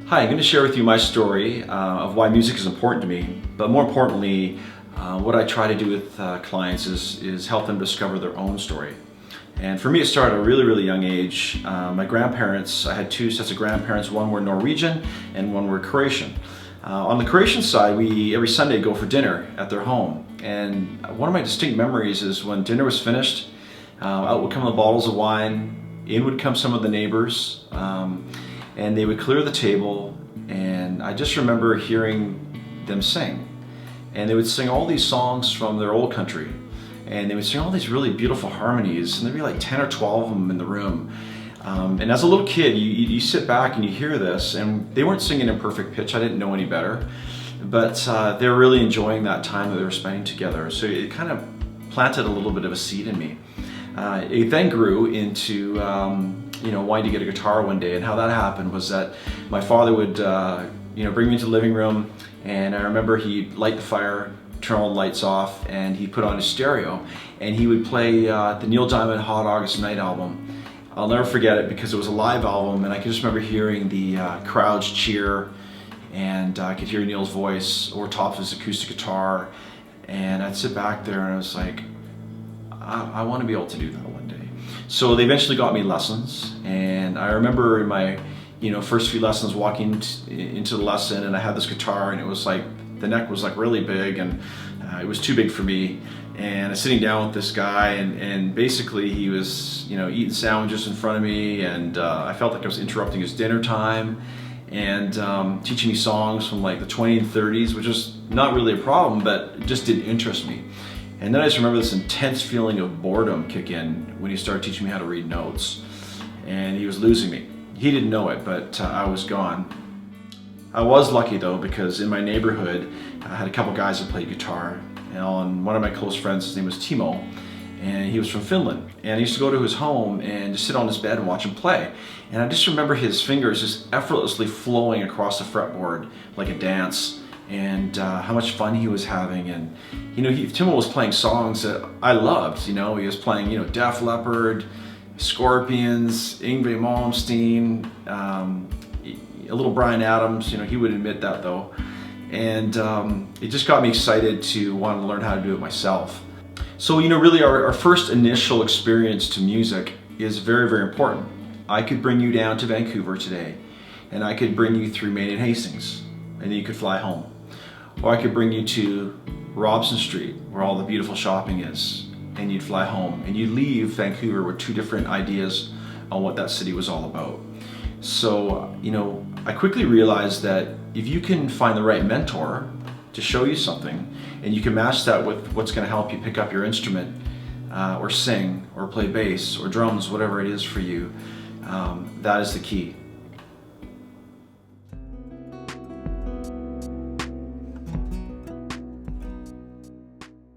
Hi, I'm going to share with you my story of why music is important to me, but more importantly, what I try to do with clients is help them discover their own story. And for me, it started at a really young age. My grandparents, I had two sets of grandparents, one were Norwegian and one were Croatian. On the Croatian side, we every Sunday go for dinner at their home. And one of my distinct memories is when dinner was finished, out would come the bottles of wine, in would come some of the neighbors, and they would clear the table, and I just remember hearing them sing. And they would sing all these songs from their old country, and they would sing all these really beautiful harmonies, and there'd be like 10 or 12 of them in the room. And as a little kid, you sit back and you hear this, and they weren't singing in perfect pitch, I didn't know any better, but they were really enjoying that time that they were spending together. So it kind of planted a little bit of a seed in me. It then grew into wanting to get a guitar one day, and how that happened was that my father would bring me into the living room, and I remember he'd light the fire, turn all the lights off, and he'd put on his stereo, and he would play the Neil Diamond Hot August Night album. I'll never forget it because it was a live album, and I can just remember hearing the crowds cheer, and I could hear Neil's voice over top of his acoustic guitar, and I'd sit back there and I was like, I want to be able to do that one day. So they eventually got me lessons, and I remember in my first few lessons walking into the lesson, and I had this guitar, and it was like the neck was like really big, and it was too big for me. And I was sitting down with this guy, and basically he was eating sandwiches in front of me, and I felt like I was interrupting his dinner time, and teaching me songs from like the 20s and 30s, which was not really a problem, but it just didn't interest me. And then I just remember this intense feeling of boredom kick in when he started teaching me how to read notes. And he was losing me. He didn't know it, but I was gone. I was lucky though, because in my neighborhood, I had a couple guys that played guitar. And one of my close friends, his name was Timo, and he was from Finland. And I used to go to his home and just sit on his bed and watch him play. And I just remember his fingers just effortlessly flowing across the fretboard like a dance. And how much fun he was having, and Timo was playing songs that I loved. He was playing Def Leppard, Scorpions, Yngwie Malmsteen, a little Bryan Adams. He would admit that though, and it just got me excited to want to learn how to do it myself. So really our first initial experience to music is very important. I could bring you down to Vancouver today, and I could bring you through Main and Hastings, and then you could fly home. Or I could bring you to Robson Street, where all the beautiful shopping is, and you'd fly home, and you'd leave Vancouver with two different ideas on what that city was all about. So, I quickly realized that if you can find the right mentor to show you something, and you can match that with what's going to help you pick up your instrument, or sing, or play bass, or drums, whatever it is for you, that is the key.